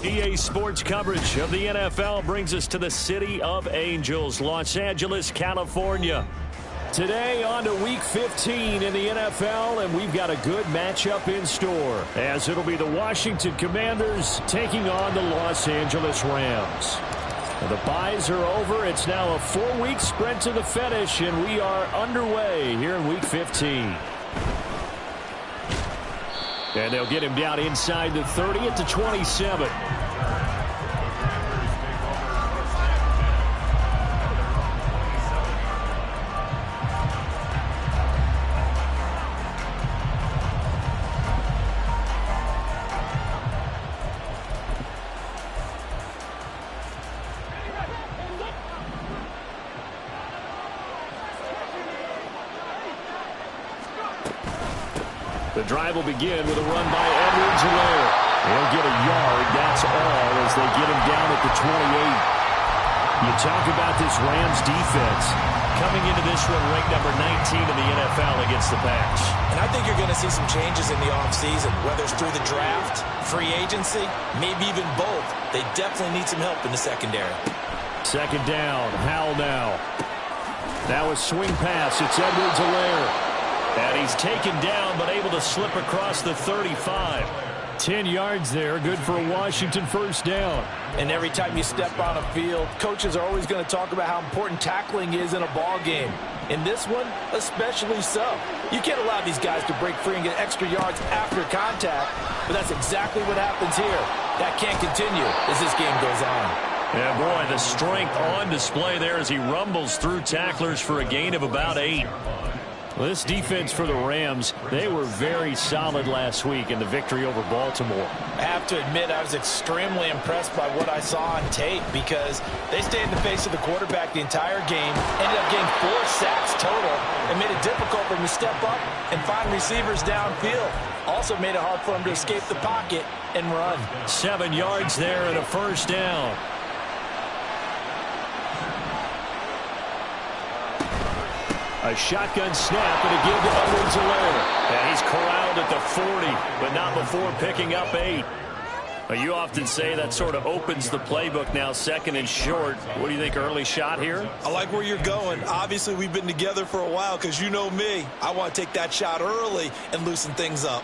EA Sports coverage of the NFL brings us to the City of Angels, Los Angeles, California. Today on to Week 15 in the NFL, and we've got a good matchup in store, as it'll be the Washington Commanders taking on the Los Angeles Rams. The byes are over. It's now a 4-week sprint to the finish, and we are underway here in Week 15. And they'll get him down inside the 30 at the 27. The drive will begin with a run by Edwards-Helaire. He'll get a yard, that's all, as they get him down at the 28. You talk about this Rams defense coming into this one ranked number 19 in the NFL against the pass. And I think you're going to see some changes in the offseason, whether it's through the draft, free agency, maybe even both. They definitely need some help in the secondary. Second down, Howell now. Now a swing pass, it's Edwards-Helaire. And he's taken down, but able to slip across the 35. 10 yards there, good for a Washington first down. And every time you step on a field, coaches are always going to talk about how important tackling is in a ball game. In this one, especially so. You can't allow these guys to break free and get extra yards after contact, but that's exactly what happens here. That can't continue as this game goes on. Yeah, boy, the strength on display there as he rumbles through tacklers for a gain of about 8. Well, this defense for the Rams, they were very solid last week in the victory over Baltimore. I have to admit, I was extremely impressed by what I saw on tape because they stayed in the face of the quarterback the entire game, ended up getting 4 sacks total, and made it difficult for him to step up and find receivers downfield. Also made it hard for him to escape the pocket and run. 7 yards there and a first down. A shotgun snap and a give to Edwards-Helaire. And he's corralled at the 40, but not before picking up 8. Well, you often say that sort of opens the playbook now, second and short. What do you think, early shot here? I like where you're going. Obviously, we've been together for a while because you know me. I want to take that shot early and loosen things up.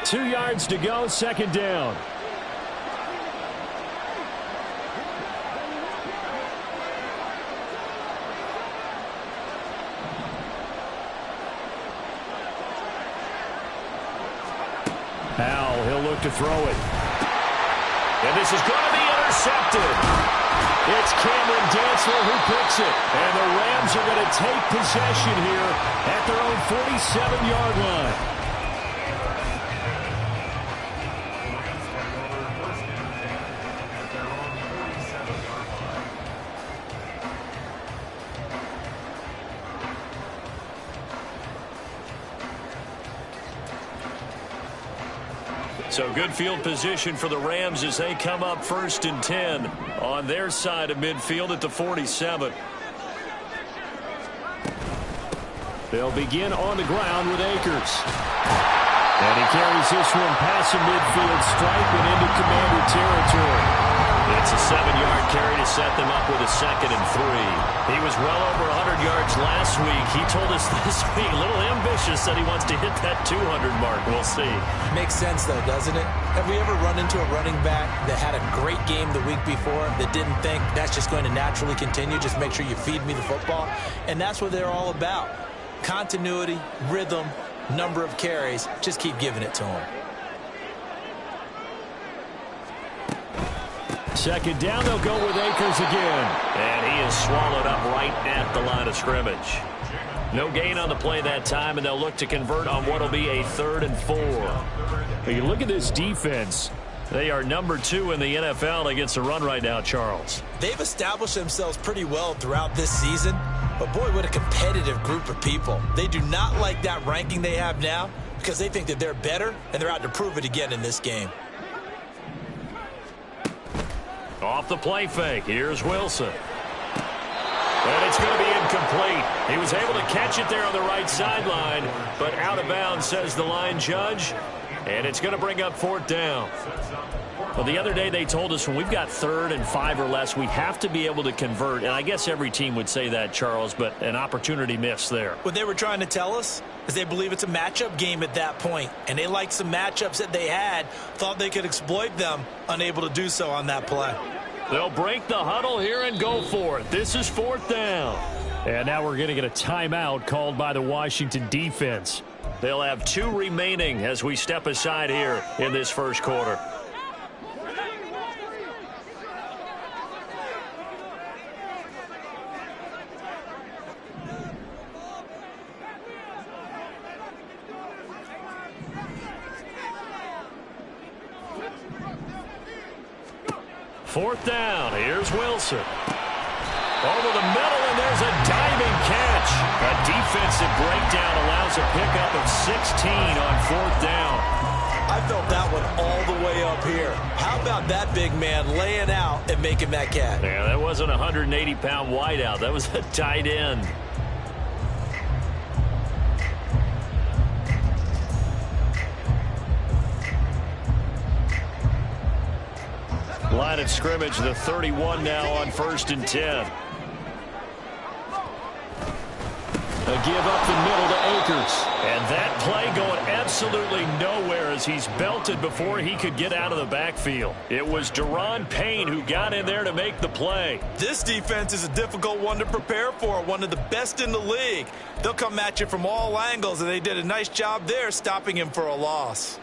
Two yards to go, second down. Howell, he'll look to throw it. And this is going to be intercepted. It's Cameron Dantzler who picks it. And the Rams are going to take possession here at their own 47-yard line. So good field position for the Rams as they come up 1st and 10 on their side of midfield at the 47. They'll begin on the ground with Akers. And he carries this one past the midfield stripe and into Commander territory. It's a 7-yard carry to set them up with a 2nd and 3. He was well over 100 yards last week. He told us this week, a little ambitious, that he wants to hit that 200 mark. We'll see. Makes sense, though, doesn't it? Have we ever run into a running back that had a great game the week before that didn't think that's just going to naturally continue? Just make sure you feed me the football. And that's what they're all about. Continuity, rhythm, number of carries. Just keep giving it to him. Second down, they'll go with Akers again. And he is swallowed up right at the line of scrimmage. No gain on the play that time, and they'll look to convert on what will be a 3rd and 4. When you look at this defense, they are number 2 in the NFL against the run right now, Charles. They've established themselves pretty well throughout this season, but boy, what a competitive group of people. They do not like that ranking they have now because they think that they're better, and they're out to prove it again in this game. Off the play fake, here's Wilson. And it's going to be incomplete. He was able to catch it there on the right sideline, but out of bounds, says the line judge. And it's going to bring up 4th down. Well, the other day they told us when we've got 3rd and 5 or less, we have to be able to convert. And I guess every team would say that, Charles, but an opportunity missed there. What they were trying to tell us is they believe it's a matchup game at that point. And they liked some matchups that they had, thought they could exploit them, unable to do so on that play. They'll break the huddle here and go for it. This is 4th down. And now we're going to get a timeout called by the Washington defense. They'll have 2 remaining as we step aside here in this first quarter. Fourth down. Here's Wilson. Over the middle, and there's a diving catch. A defensive breakdown allows a pickup of 16 on 4th down. I felt that one all the way up here. How about that big man laying out and making that catch? Yeah, that wasn't a 180-pound wideout. That was a tight end. Line of scrimmage, the 31 now on 1st and 10. A give up the middle to Akers. And that play going absolutely nowhere as he's belted before he could get out of the backfield. It was Deron Payne who got in there to make the play. This defense is a difficult one to prepare for, one of the best in the league. They'll come at you from all angles, and they did a nice job there stopping him for a loss.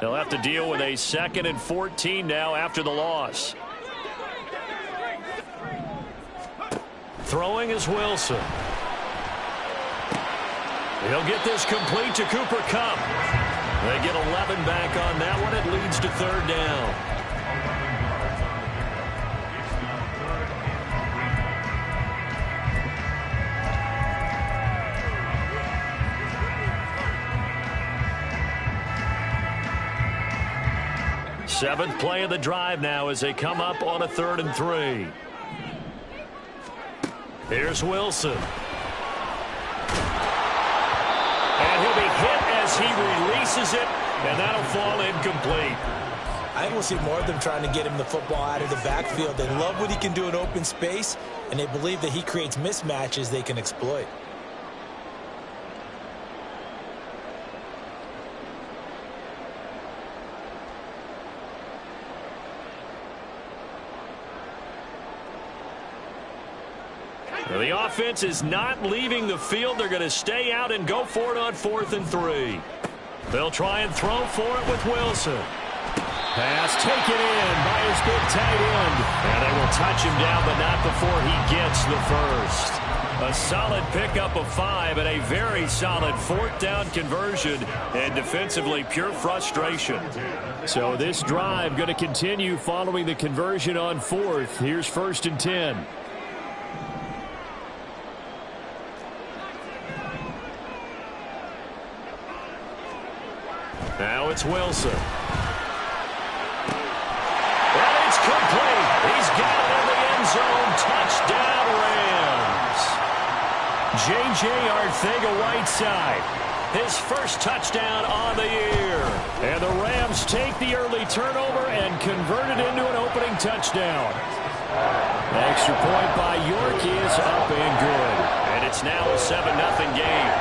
They'll have to deal with a 2nd and 14 now after the loss. Throwing is Wilson. He'll get this complete to Cooper Kupp. They get 11 back on that one. It leads to 3rd down. Seventh play of the drive now as they come up on a 3rd and 3. Here's Wilson. And he'll be hit as he releases it, and that'll fall incomplete. I think we'll see more of them trying to get him the football out of the backfield. They love what he can do in open space, and they believe that he creates mismatches they can exploit. The offense is not leaving the field. They're going to stay out and go for it on 4th and 3. They'll try and throw for it with Wilson. Pass taken in by his big tight end. And they will touch him down, but not before he gets the first. A solid pickup of 5 and a very solid 4th down conversion. And defensively, pure frustration. So this drive going to continue following the conversion on 4th. Here's 1st and 10. Now it's Wilson. And it's complete. He's got it in the end zone. Touchdown, Rams. J.J. Arcega-Whiteside. His first touchdown on the year. And the Rams take the early turnover and convert it into an opening touchdown. Extra point by York is up and good. And it's now a 7-0 game.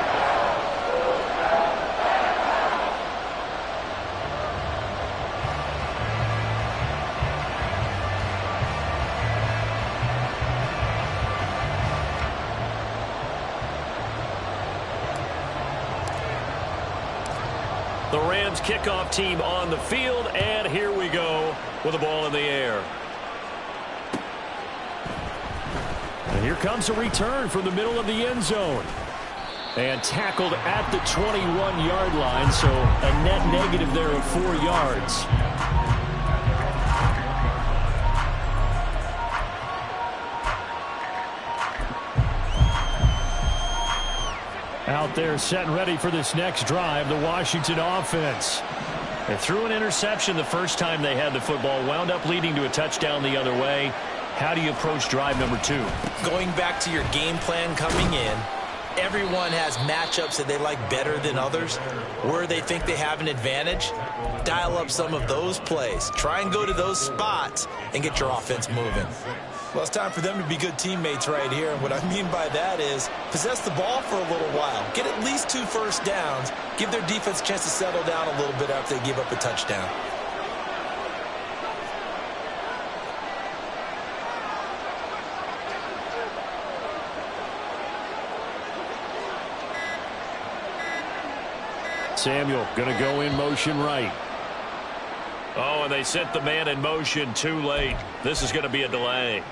The Rams kickoff team on the field, and here we go with the ball in the air. And here comes a return from the middle of the end zone. And tackled at the 21-yard line, so a net negative there of 4 yards. Out there set and ready for this next drive, the Washington offense. They threw an interception the first time they had the football, wound up leading to a touchdown the other way. How do you approach drive number 2? Going back to your game plan coming in, everyone has matchups that they like better than others. Where they think they have an advantage, dial up some of those plays. Try and go to those spots and get your offense moving. Well, it's time for them to be good teammates right here. And what I mean by that is possess the ball for a little while. Get at least 2 first downs. Give their defense a chance to settle down a little bit after they give up a touchdown. Samuel going to go in motion right. Oh, and they sent the man in motion too late. This is going to be a delay.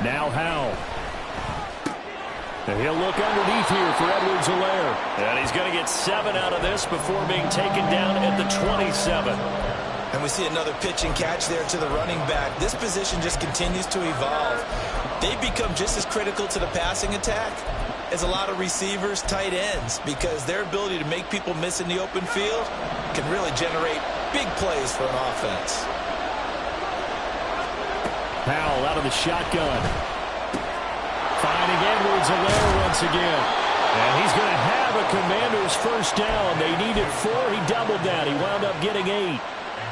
Now Howell. And he'll look underneath here for Edwards-Helaire. And he's going to get 7 out of this before being taken down at the 27. And we see another pitch and catch there to the running back. This position just continues to evolve. They've become just as critical to the passing attack as a lot of receivers, tight ends, because their ability to make people miss in the open field can really generate big plays for an offense. Howell out of the shotgun. Finding Edwards-Helaire once again. And he's going to have a Commanders first down. They needed 4. He doubled that. He wound up getting 8.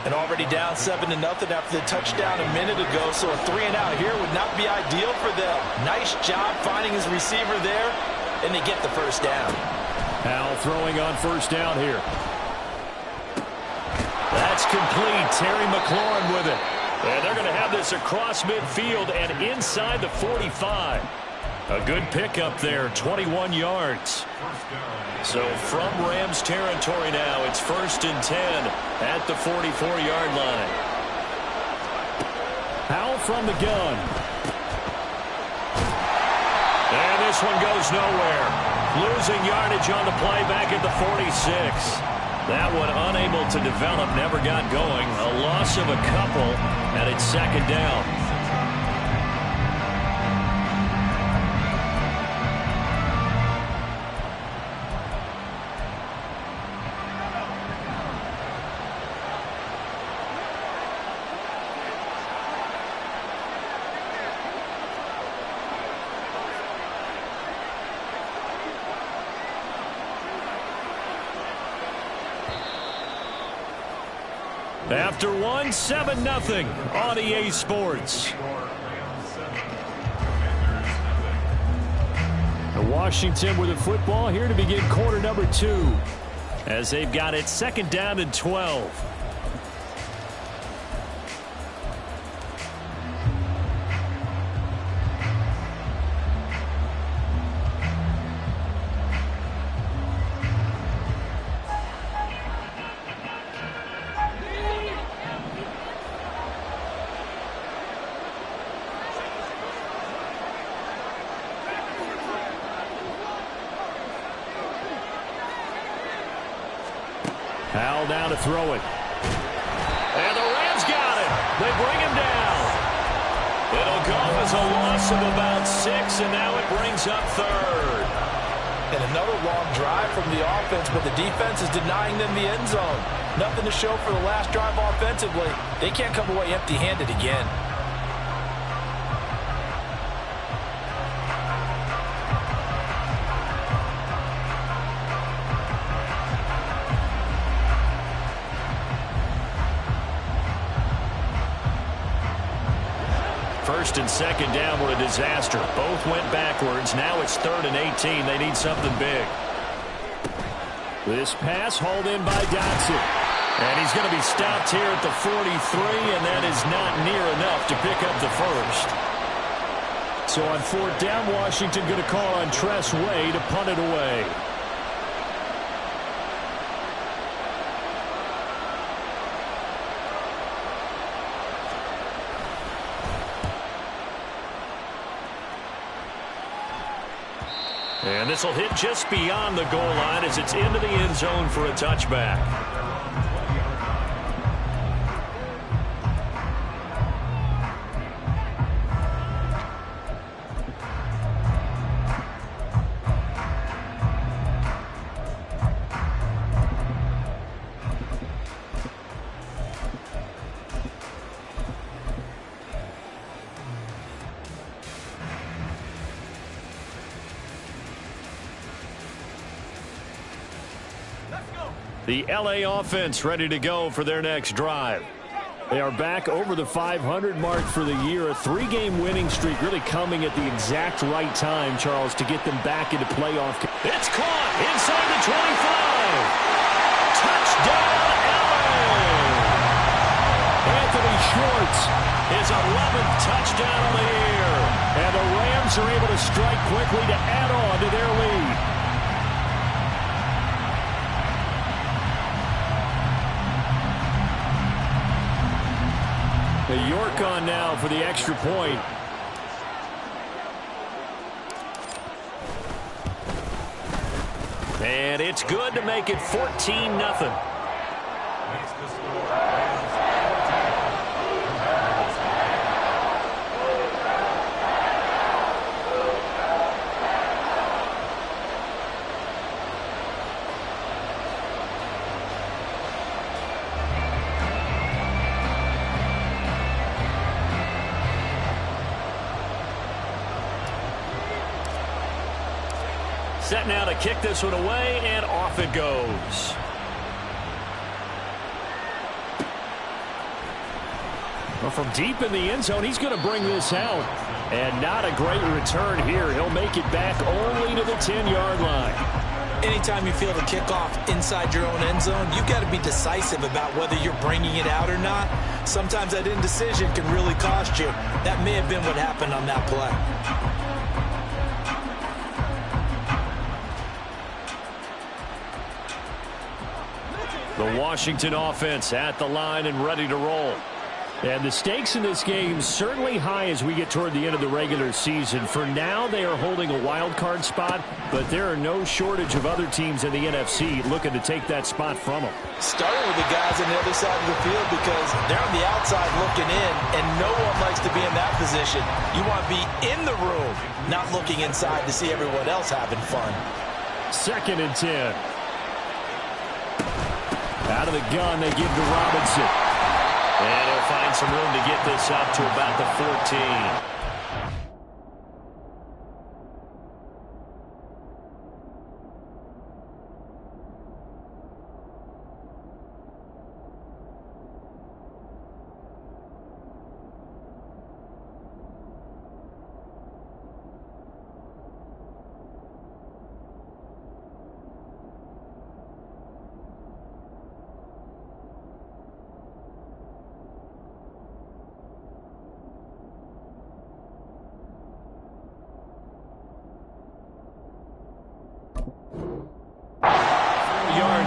And already down 7-0 after the touchdown a minute ago. So a 3-and-out here would not be ideal for them. Nice job finding his receiver there. And they get the first down. Howell throwing on first down here. That's complete. Terry McLaurin with it. And they're going to have this across midfield and inside the 45. A good pickup there, 21 yards. So from Rams territory now, it's 1st and 10 at the 44-yard line. Howell from the gun. And this one goes nowhere. Losing yardage on the play back at the 46. That one unable to develop, never got going. A loss of a couple, and it's 2nd down. After 1, 7-0 on EA Sports. Washington with the football here to begin quarter number 2. As they've got it 2nd down and 12. Howell down to throw it. And the Rams got it. They bring him down. It'll go as a loss of about 6, and now it brings up 3rd. And another long drive from the offense, but the defense is denying them the end zone. Nothing to show for the last drive offensively. They can't come away empty-handed again. First and 2nd down were a disaster. Both went backwards. Now it's 3rd and 18. They need something big. This pass hauled in by Dotson. And he's going to be stopped here at the 43, and that is not near enough to pick up the first. So on fourth down, Washington going to call on Tress Way to punt it away. And this will hit just beyond the goal line as it's into the end zone for a touchback. The LA offense ready to go for their next drive. They are back over the 500 mark for the year. A three-game winning streak really coming at the exact right time, Charles, to get them back into playoff. It's caught inside the 25. Touchdown, LA! Anthony Schwartz, his 11th touchdown of the year. And the Rams are able to strike quickly to add on to their lead. York on now for the extra point. And it's good to make it 14-0. Set now to kick this one away, and off it goes. Well, from deep in the end zone, he's going to bring this out. And not a great return here. He'll make it back only to the 10-yard line. Anytime you feel the kickoff inside your own end zone, you've got to be decisive about whether you're bringing it out or not. Sometimes that indecision can really cost you. That may have been what happened on that play. The Washington offense at the line and ready to roll. And the stakes in this game certainly high as we get toward the end of the regular season. For now, they are holding a wild card spot, but there are no shortage of other teams in the NFC looking to take that spot from them. Starting with the guys on the other side of the field because they're on the outside looking in, and no one likes to be in that position. You want to be in the room, not looking inside to see everyone else having fun. 2nd and 10. Out of the gun, they give to Robinson. And he'll find some room to get this up to about the 14.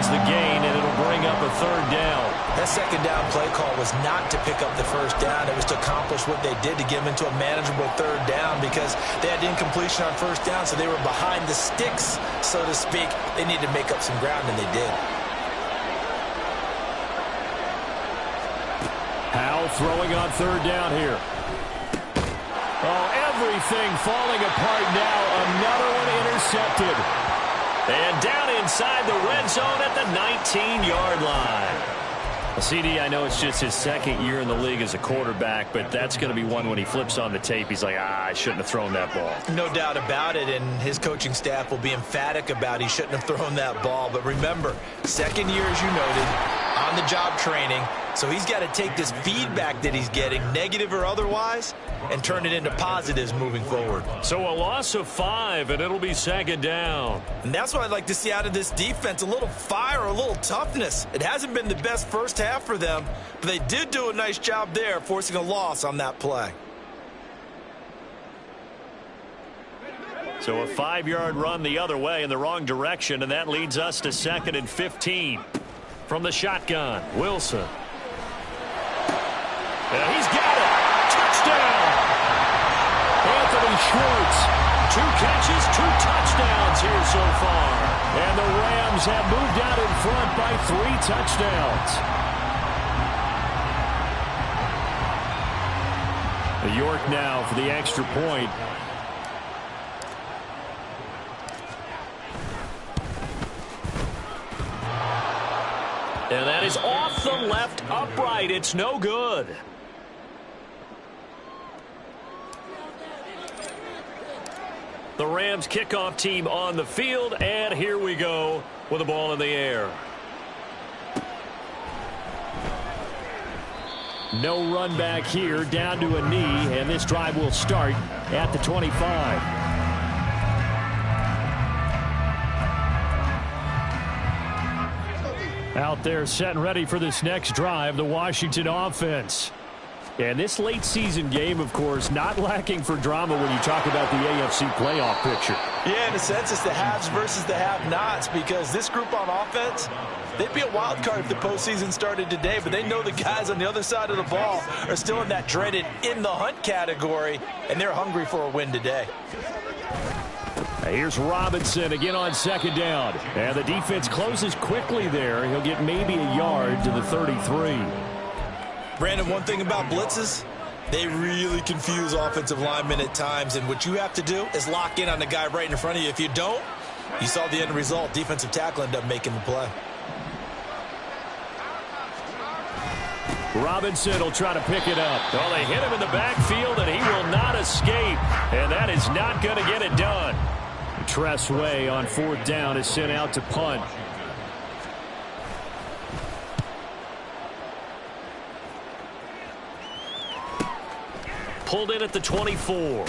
The gain, and it'll bring up a 3rd down. That 2nd down play call was not to pick up the 1st down. It was to accomplish what they did to get them into a manageable 3rd down because they had incompletion on 1st down, so they were behind the sticks, so to speak. They needed to make up some ground, and they did. Howell throwing on 3rd down here. Oh, everything falling apart now. Another one intercepted. And down inside the red zone at the 19-yard line. CD, I know it's just his 2nd year in the league as a quarterback, but that's going to be one when he flips on the tape. He's like, I shouldn't have thrown that ball. No doubt about it, and his coaching staff will be emphatic about he shouldn't have thrown that ball. But remember, 2nd year, as you noted, on-the-job training. So he's got to take this feedback that he's getting, negative or otherwise, and turn it into positives moving forward. So a loss of 5, and it'll be second down. And that's what I'd like to see out of this defense, a little fire, a little toughness. It hasn't been the best first half for them, but they did do a nice job there, forcing a loss on that play. So a 5-yard run the other way in the wrong direction, and that leads us to 2nd and 15. From the shotgun, Wilson. And he's got it. Touchdown. Anthony Schwartz. 2 catches, 2 touchdowns here so far. And the Rams have moved out in front by 3 touchdowns. York now for the extra point. And that is off the left upright. It's no good. The Rams kickoff team on the field, and here we go with the ball in the air. No run back here, down to a knee, and this drive will start at the 25. Out there set and ready for this next drive, the Washington offense. And this late season game, of course, not lacking for drama when you talk about the AFC playoff picture. Yeah, in a sense, it's the haves versus the have-nots, because this group on offense, they'd be a wild card if the postseason started today, but they know the guys on the other side of the ball are still in that dreaded in-the-hunt category, and they're hungry for a win today. Here's Robinson again on second down. And the defense closes quickly there. He'll get maybe a yard to the 33. Brandon, one thing about blitzes, they really confuse offensive linemen at times. And what you have to do is lock in on the guy right in front of you. If you don't, you saw the end result. Defensive tackle ended up making the play. Robinson will try to pick it up. Well, they hit him in the backfield, and he will not escape. And that is not going to get it done. Tressway on 4th down is sent out to punt. Pulled in at the 24.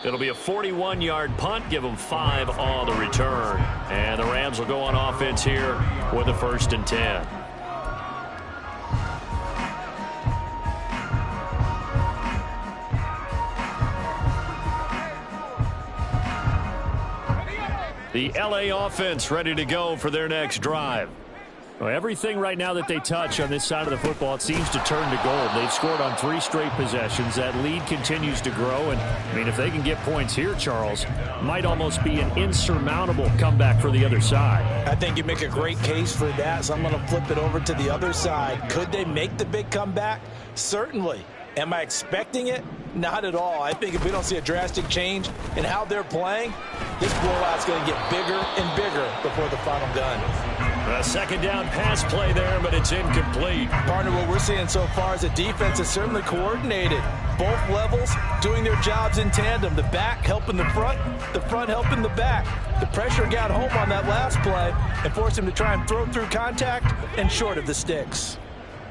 It'll be a 41-yard punt. Give them 5 on the return. And the Rams will go on offense here with a 1st and 10. The LA offense ready to go for their next drive. Well, everything right now that they touch on this side of the football, it seems to turn to gold. They've scored on 3 straight possessions. That lead continues to grow. And, I mean, if they can get points here, Charles, might almost be an insurmountable comeback for the other side. I think you make a great case for that, so I'm going to flip it over to the other side. Could they make the big comeback? Certainly. Am I expecting it? Not at all. I think if we don't see a drastic change in how they're playing, this blowout's going to get bigger and bigger before the final gun. A second down pass play there, but it's incomplete. Partner, what we're seeing so far is a defense is certainly coordinated. Both levels doing their jobs in tandem. The back helping the front helping the back. The pressure got home on that last play and forced him to try and throw through contact and short of the sticks.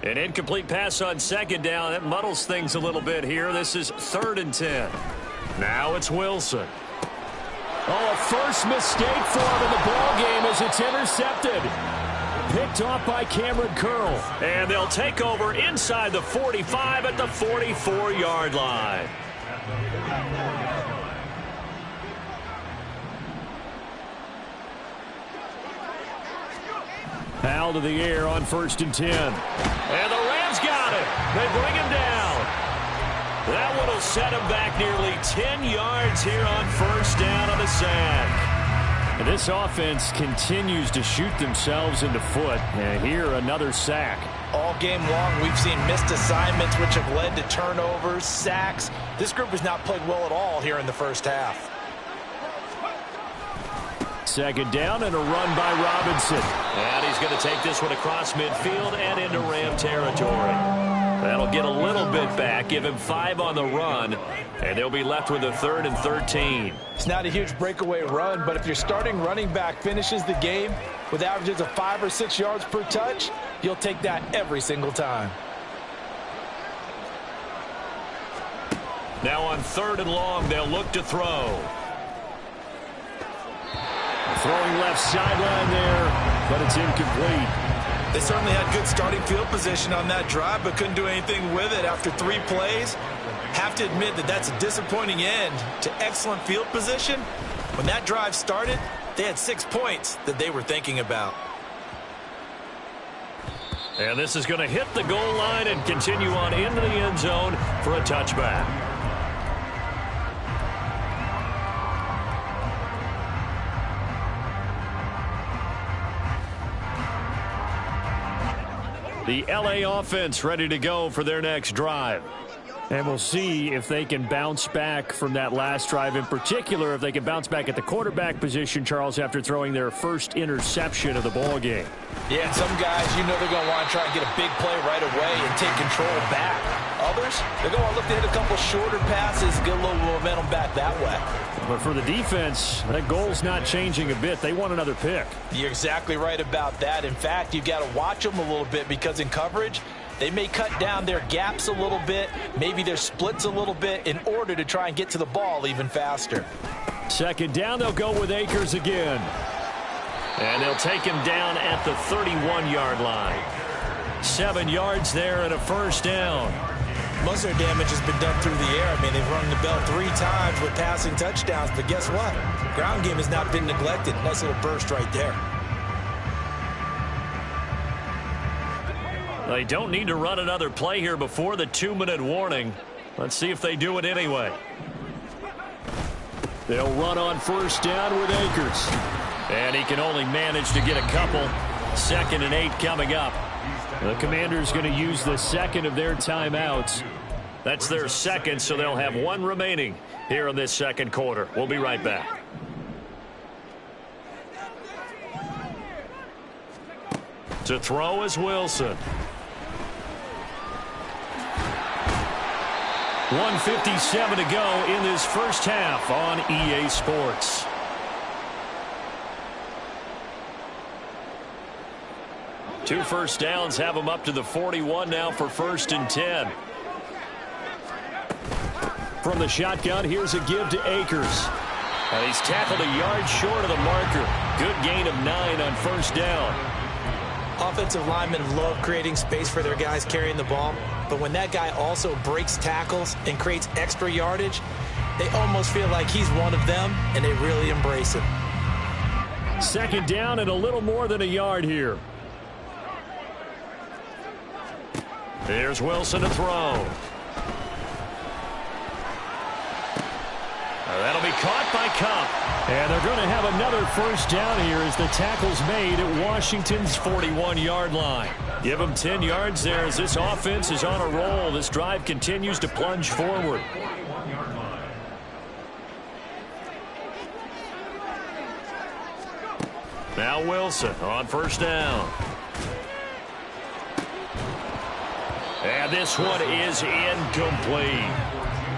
An incomplete pass on second down. That muddles things a little bit here. This is 3rd and 10. Now it's Wilson. Oh, a first mistake for him in the ball game as it's intercepted. Picked off by Cameron Curl. And they'll take over inside the 45 at the 44-yard line. Foul to the air on 1st and 10. And the Rams got it. They bring him down. That one will set him back nearly 10 yards here on 1st down on the sack. And this offense continues to shoot themselves in the foot. And here, another sack. All game long, we've seen missed assignments, which have led to turnovers, sacks. This group has not played well at all here in the first half. Second down and a run by Robinson. And he's going to take this one across midfield and into Ram territory. That'll get a little bit back, give him 5 on the run, and they'll be left with a 3rd and 13. It's not a huge breakaway run, but if your starting running back finishes the game with averages of 5 or 6 yards per touch, He'll take that every single time. Now on 3rd and long, they'll look to throw. Throwing left sideline there, but it's incomplete. They certainly had good starting field position on that drive, but couldn't do anything with it after 3 plays. Have to admit that that's a disappointing end to excellent field position. When that drive started, they had 6 points that they were thinking about. And this is going to hit the goal line and continue on into the end zone for a touchback. The LA offense ready to go for their next drive. And we'll see if they can bounce back from that last drive, in particular if they can bounce back at the quarterback position, Charles, after throwing their first interception of the ball game. Yeah, and some guys, you know they're going to want to try and get a big play right away and take control back. Others, they're going to look to hit a couple shorter passes, get a little momentum back that way. But for the defense, that goal's not changing a bit. They want another pick. You're exactly right about that. In fact, you've got to watch them a little bit because in coverage, they may cut down their gaps a little bit, maybe their splits a little bit in order to try and get to the ball even faster. 2nd down, they'll go with Akers again. And they'll take him down at the 31-yard line. 7 yards there and a 1st down. Most of their damage has been done through the air. I mean, they've rung the bell 3 times with passing touchdowns, but guess what? Ground game has not been neglected. Nice little burst right there. They don't need to run another play here before the 2-minute warning. Let's see if they do it anyway. They'll run on 1st down with Akers. And he can only manage to get a couple. 2nd and 8 coming up. The Commanders going to use the 2nd of their timeouts. That's their 2nd, so they'll have 1 remaining here in this 2nd quarter. We'll be right back. To throw is Wilson. 1:57 to go in this first half on EA Sports. Two first downs have them up to the 41 now for 1st and 10. From the shotgun, here's a give to Akers. And he's tackled a yard short of the marker. Good gain of 9 on 1st down. Offensive linemen love creating space for their guys carrying the ball, but when that guy also breaks tackles and creates extra yardage, they almost feel like he's one of them, and they really embrace it. 2nd down and a little more than a yard here. Here's Wilson to throw. That'll be caught by Kupp. And they're going to have another 1st down here as the tackle's made at Washington's 41-yard line. Give them 10 yards there as this offense is on a roll. This drive continues to plunge forward. Now Wilson on 1st down. And this one is incomplete.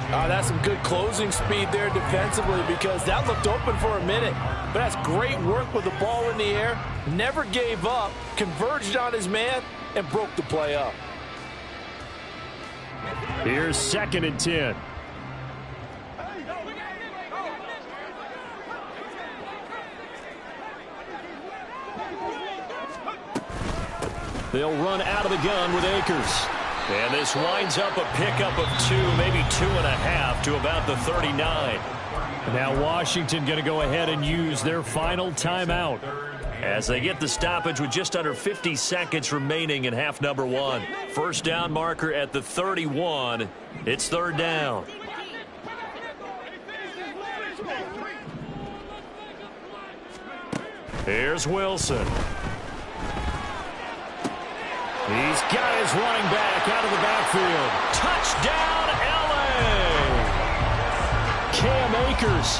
That's some good closing speed there defensively because that looked open for a minute. But that's great work with the ball in the air. Never gave up, converged on his man, and broke the play up. Here's 2nd and 10. They'll run out of the gun with Akers. And this winds up a pickup of 2, maybe 2.5 to about the 39. Now Washington going to go ahead and use their final timeout as they get the stoppage with just under 50 seconds remaining in half number 1. 1st down marker at the 31. It's 3rd down. Here's Wilson. He's got his running back out of the backfield. Touchdown, L.A. Cam Akers,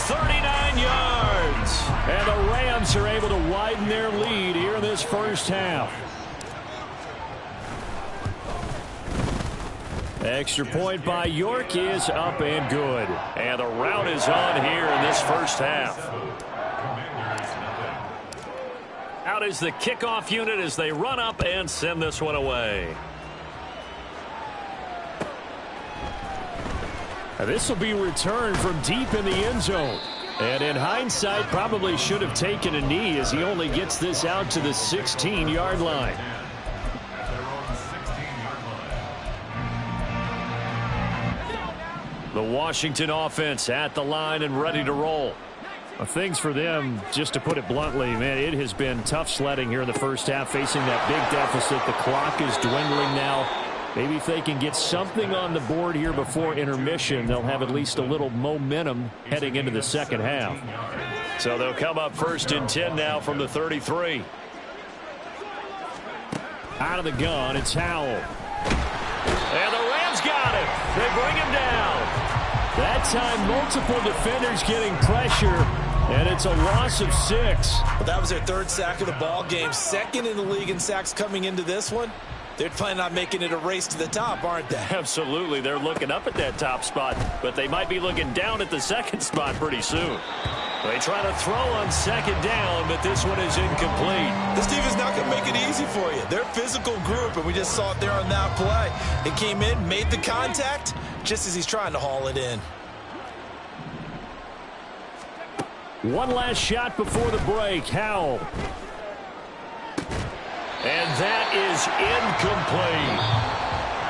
39 yards. And the Rams are able to widen their lead here in this first half. Extra point by York is up and good. And the rout is on here in this first half. Out what is the kickoff unit as they run up and send this one away. This will be returned from deep in the end zone. And in hindsight, probably should have taken a knee as he only gets this out to the 16-yard line. The Washington offense at the line and ready to roll. Things for them, just to put it bluntly, man, it has been tough sledding here in the first half, facing that big deficit. The clock is dwindling now. Maybe if they can get something on the board here before intermission, they'll have at least a little momentum heading into the second half. So they'll come up 1st and 10 now from the 33. Out of the gun, it's Howell. And the Rams got him. They bring him down. That time, multiple defenders getting pressure, and it's a loss of 6. Well, that was their 3rd sack of the ball game. 2nd in the league in sacks coming into this one. They're planning on making it a race to the top, aren't they? Absolutely. They're looking up at that top spot, but they might be looking down at the 2nd spot pretty soon. They try to throw on 2nd down, but this one is incomplete. This defense not going to make it easy for you. They're a physical group, and we just saw it there on that play. It came in, made the contact, just as he's trying to haul it in. One last shot before the break. Howell. And that is incomplete.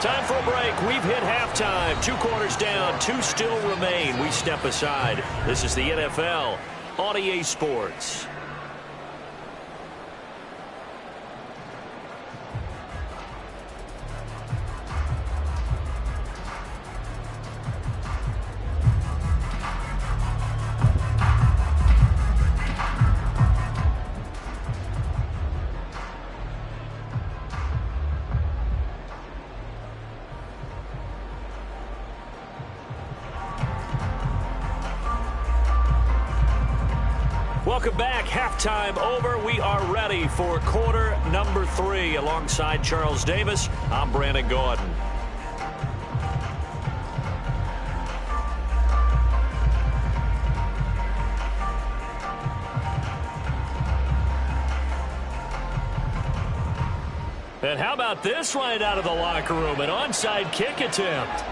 Time for a break. We've hit halftime. 2 quarters down. 2 still remain. We step aside. This is the NFL on EA Sports. Welcome back. Halftime over. We are ready for quarter number 3. Alongside Charles Davis, I'm Brandon Gordon. And how about this right out of the locker room? An onside kick attempt.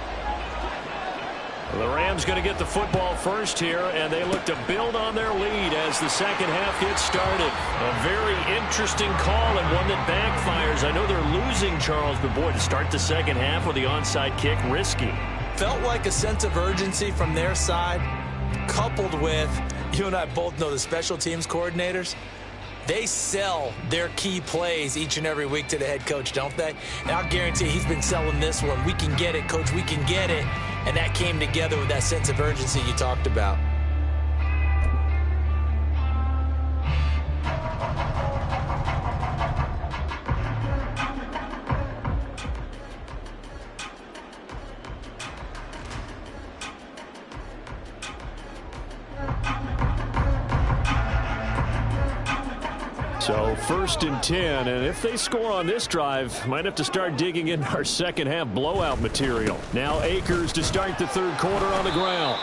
The Rams going to get the football first here, and they look to build on their lead as the second half gets started. A very interesting call and one that backfires. I know they're losing, Charles, but boy, to start the second half with the onside kick, risky. Felt like a sense of urgency from their side, coupled with, you and I both know the special teams coordinators. They sell their key plays each and every week to the head coach, don't they? And I'll guarantee he's been selling this one. We can get it, coach. We can get it. And that came together with that sense of urgency you talked about. So 1st and 10, and if they score on this drive, might have to start digging in our second half blowout material. Now Akers to start the 3rd quarter on the ground.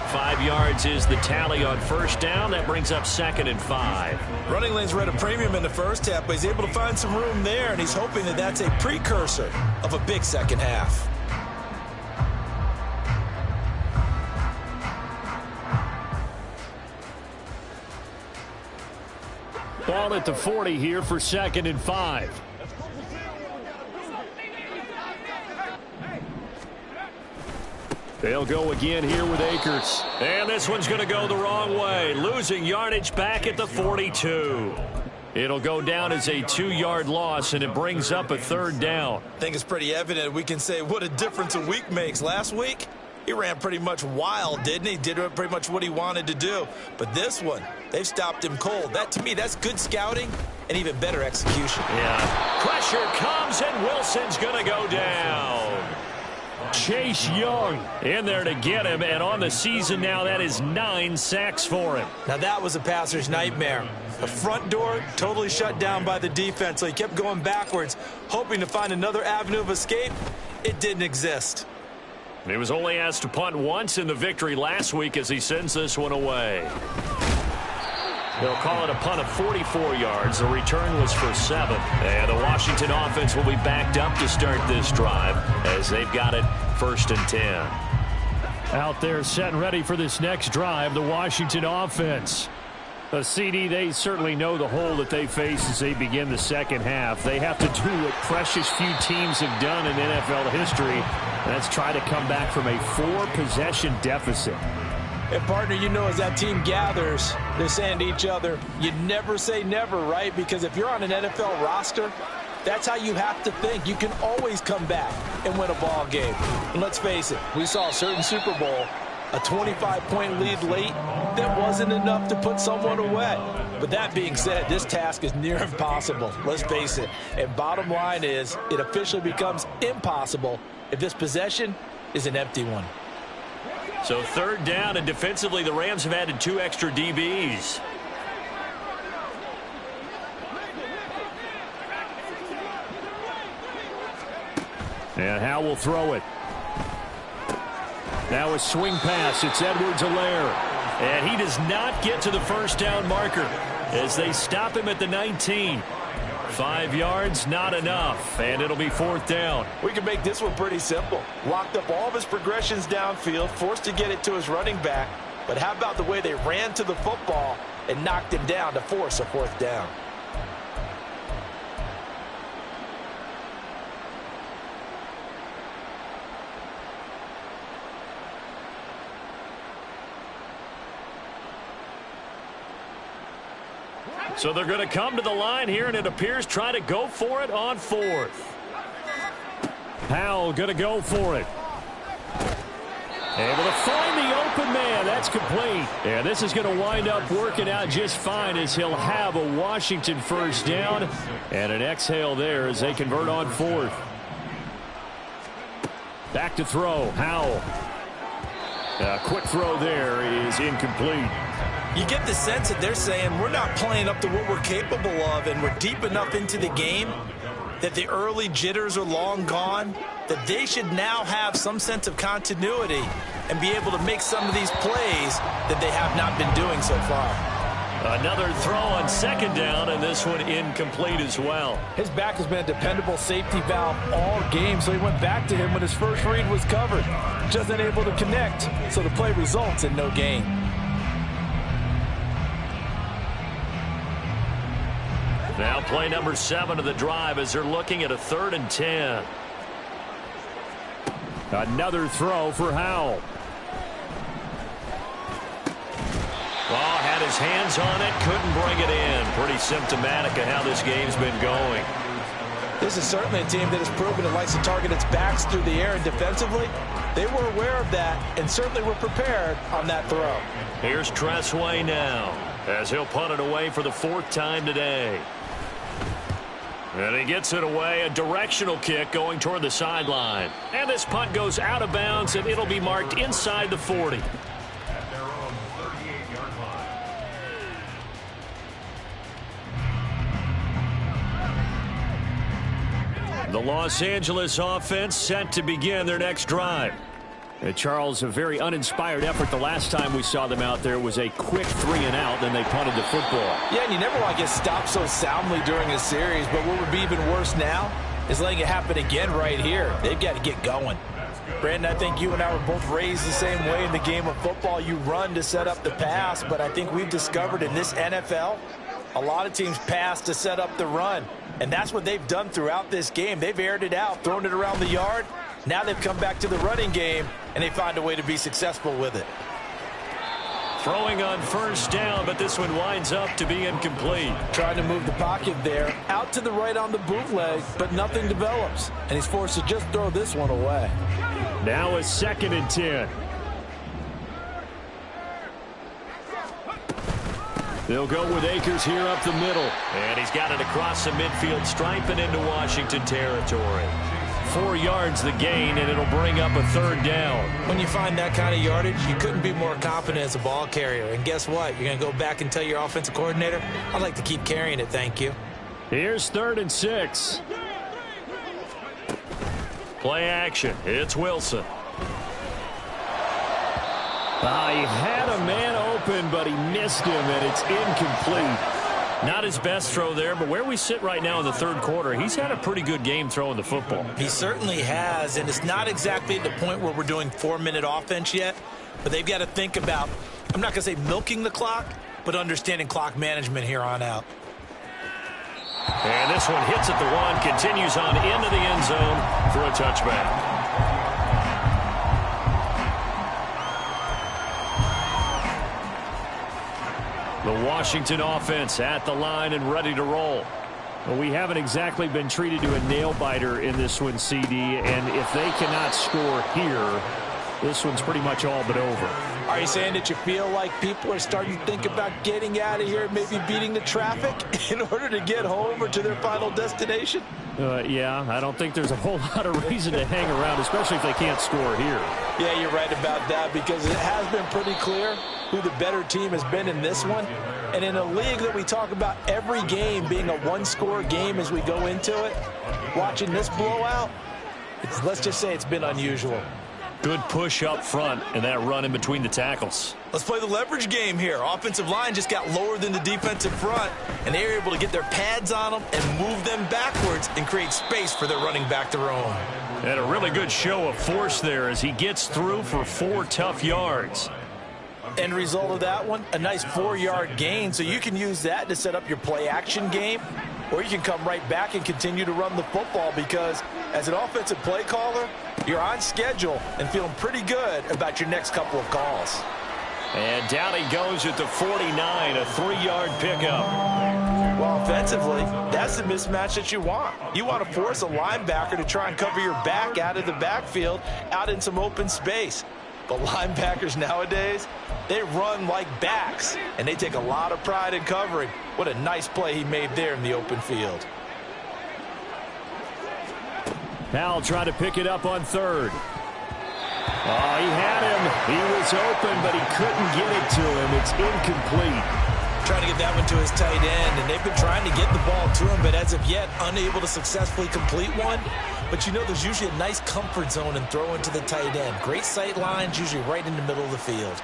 5 yards is the tally on 1st down. That brings up 2nd and 5. Running lanes were at a premium in the first half, but he's able to find some room there, and he's hoping that that's a precursor of a big second half. Ball at the 40 here for 2nd and 5. They'll go again here with Akers. And this one's going to go the wrong way. Losing yardage back at the 42. It'll go down as a 2-yard loss, and it brings up a 3rd down. I think it's pretty evident. We can say what a difference a week makes. Last week, he ran pretty much wild, didn't he? Did pretty much what he wanted to do. But this one, they've stopped him cold. That, to me, that's good scouting and even better execution. Yeah. Pressure comes, and Wilson's going to go down. Chase Young in there to get him, and on the season now, that is 9 sacks for him. Now, that was a passer's nightmare. The front door totally shut down by the defense, so he kept going backwards, hoping to find another avenue of escape. It didn't exist. He was only asked to punt once in the victory last week as he sends this one away. They'll call it a punt of 44 yards. The return was for 7. And the Washington offense will be backed up to start this drive as they've got it 1st and 10. Out there set and ready for this next drive, the Washington offense. A CD, they certainly know the hole that they face as they begin the second half. They have to do what precious few teams have done in NFL history, and that's try to come back from a 4-possession deficit. And, partner, you know, as that team gathers, they're saying to each other, you never say never, right? Because if you're on an NFL roster, that's how you have to think. You can always come back and win a ball game. And let's face it, we saw a certain Super Bowl, a 25-point lead late, that wasn't enough to put someone away. But that being said, this task is near impossible. Let's face it. And bottom line is, it officially becomes impossible if this possession is an empty one. So 3rd down, and defensively, the Rams have added 2 extra DBs. And Howe will throw it. Now a swing pass. It's Edwards-Helaire. And he does not get to the 1st down marker as they stop him at the 19. 5 yards, not enough. And it'll be 4th down. We can make this one pretty simple. Locked up all of his progressions downfield, forced to get it to his running back. But how about the way they ran to the football and knocked him down to force a 4th down? So they're going to come to the line here, and it appears try to go for it on 4th. Powell going to go for it. Able to find the open man. That's complete. And this is going to wind up working out just fine as he'll have a Washington 1st down. And an exhale there as they convert on 4th. Back to throw. Howell. A quick throw there is incomplete. You get the sense that they're saying we're not playing up to what we're capable of, and we're deep enough into the game that the early jitters are long gone, that they should now have some sense of continuity and be able to make some of these plays that they have not been doing so far. Another throw on 2nd down, and this one incomplete as well. His back has been a dependable safety valve all game, so he went back to him when his first read was covered. Just unable to connect, so the play results in no gain. Now play number 7 of the drive as they're looking at a 3rd and 10. Another throw for Howell. Well, had his hands on it, couldn't bring it in. Pretty symptomatic of how this game's been going. This is certainly a team that has proven it likes to target its backs through the air, and defensively, they were aware of that and certainly were prepared on that throw. Here's Tressway now as he'll punt it away for the 4th time today. And he gets it away, a directional kick going toward the sideline. And this punt goes out of bounds, and it'll be marked inside the 40. The Los Angeles offense set to begin their next drive. Charles, a very uninspired effort. The last time we saw them out there was a quick 3-and-out, then they punted the football. Yeah, and you never want to get stopped so soundly during a series, but what would be even worse now is letting it happen again right here. They've got to get going. Brandon, I think you and I were both raised the same way in the game of football. You run to set up the pass, but I think we've discovered in this NFL, a lot of teams pass to set up the run, and that's what they've done throughout this game. They've aired it out, thrown it around the yard. Now they've come back to the running game, and they find a way to be successful with it. Throwing on 1st down, but this one winds up to be incomplete. Trying to move the pocket there, out to the right on the bootleg, but nothing develops, and he's forced to just throw this one away. Now a 2nd and 10. They'll go with Akers here up the middle. And he's got it across the midfield stripe and into Washington territory. 4 yards the gain, and it'll bring up a 3rd down. When you find that kind of yardage, you couldn't be more confident as a ball carrier. And guess what? You're going to go back and tell your offensive coordinator, I'd like to keep carrying it, thank you. Here's 3rd and 6. Play action. It's Wilson. He had a man open, but he missed him, and it's incomplete. Not his best throw there, but where we sit right now in the third quarter, he's had a pretty good game throwing the football. He certainly has, and it's not exactly at the point where we're doing 4-minute offense yet, but they've got to think about, I'm not going to say milking the clock, but understanding clock management here on out. And this one hits at the 1, continues on into the end zone for a touchback. The Washington offense at the line and ready to roll. Well, we haven't exactly been treated to a nail-biter in this one, CD, and if they cannot score here, this one's pretty much all but over. Are you saying that you feel like people are starting to think about getting out of here, maybe beating the traffic in order to get home or to their final destination? Yeah, I don't think there's a whole lot of reason to hang around, especially if they can't score here. Yeah, you're right about that, because it has been pretty clear who the better team has been in this one. And in a league that we talk about every game being a one-score game as we go into it, watching this blowout, let's just say it's been unusual. Good push up front and that run in between the tackles. Let's play the leverage game here. Offensive line just got lower than the defensive front, and they were able to get their pads on them and move them backwards and create space for their running back to roam. And a really good show of force there as he gets through for 4 tough yards. End result of that one, a nice 4-yard gain, so you can use that to set up your play-action game, or you can come right back and continue to run the football, because as an offensive play caller, you're on schedule and feeling pretty good about your next couple of calls. And down he goes at the 49, a 3-yard pickup. Well, offensively, that's the mismatch that you want. You want to force a linebacker to try and cover your back out of the backfield, out in some open space. But linebackers nowadays, they run like backs, and they take a lot of pride in covering. What a nice play he made there in the open field. Howell tried to pick it up on 3rd. Oh, he had him. He was open, but he couldn't get it to him. It's incomplete. Trying to get that one to his tight end, and they've been trying to get the ball to him, but as of yet, unable to successfully complete one. But you know, there's usually a nice comfort zone in throwing to the tight end. Great sight lines, usually right in the middle of the field.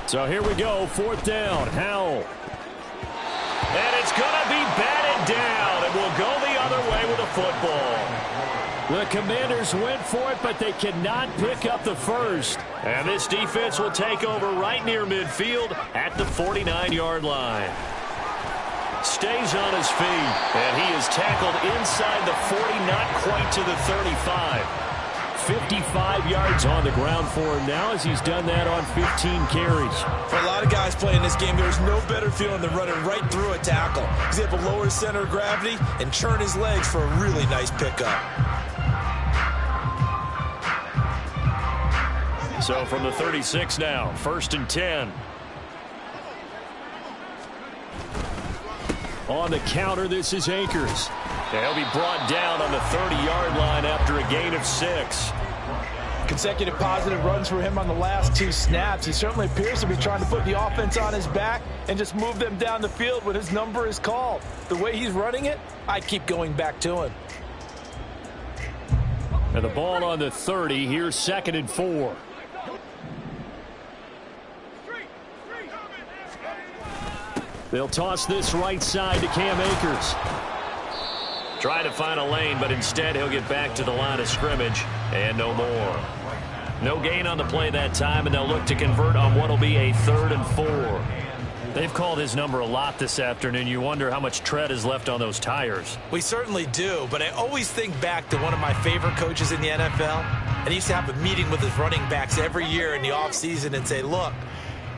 So here we go, 4th down, Howell. And it's going to be batted down, and we'll go the other way with the football. The Commanders went for it, but they cannot pick up the first. And this defense will take over right near midfield at the 49-yard line. Stays on his feet, and he is tackled inside the 40, not quite to the 35. 55 yards on the ground for him now as he's done that on 15 carries. For a lot of guys playing this game, there's no better feeling than running right through a tackle. He's able to lower his center of gravity and churn his legs for a really nice pickup. So from the 36 now, 1st and 10. On the counter, this is Akers. He'll be brought down on the 30-yard line after a gain of 6. Consecutive positive runs for him on the last 2 snaps. He certainly appears to be trying to put the offense on his back and just move them down the field when his number is called. The way he's running it, I keep going back to him. And the ball on the 30. Here's 2nd and 4. They'll toss this right side to Cam Akers. Try to find a lane, but instead he'll get back to the line of scrimmage and no more. No gain on the play that time, and they'll look to convert on what will be a 3rd and 4. They've called his number a lot this afternoon. You wonder how much tread is left on those tires. We certainly do, but I always think back to one of my favorite coaches in the NFL. And he used to have a meeting with his running backs every year in the offseason and say, look,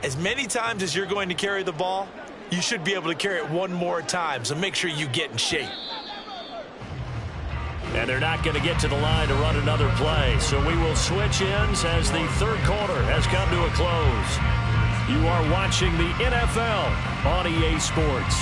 as many times as you're going to carry the ball, you should be able to carry it one more time, so make sure you get in shape. And they're not going to get to the line to run another play, so we will switch ends as the third quarter has come to a close. You are watching the NFL on EA Sports.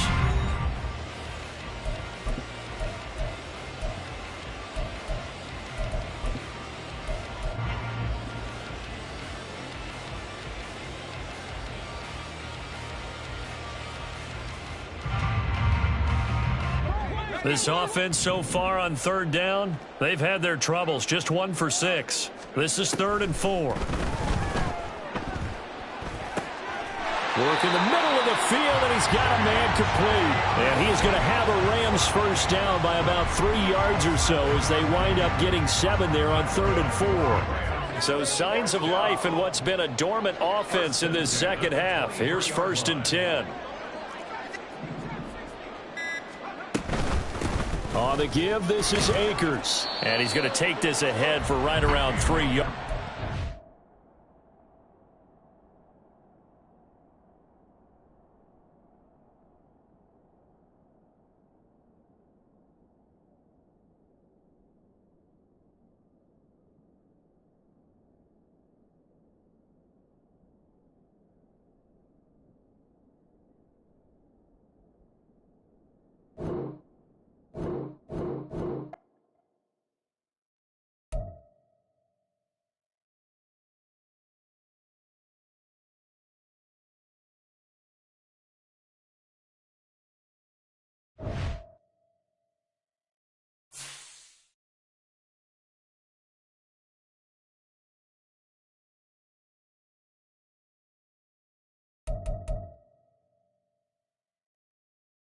This offense so far on third down, they've had their troubles. Just 1 for 6. This is 3rd and 4. Work in the middle of the field, and he's got a man complete. And he is going to have a Rams first down by about 3 yards or so as they wind up getting 7 there on 3rd and 4. So signs of life in what's been a dormant offense in this second half. Here's 1st and 10. On the give, this is Akers. And he's going to take this ahead for right around 3 yards.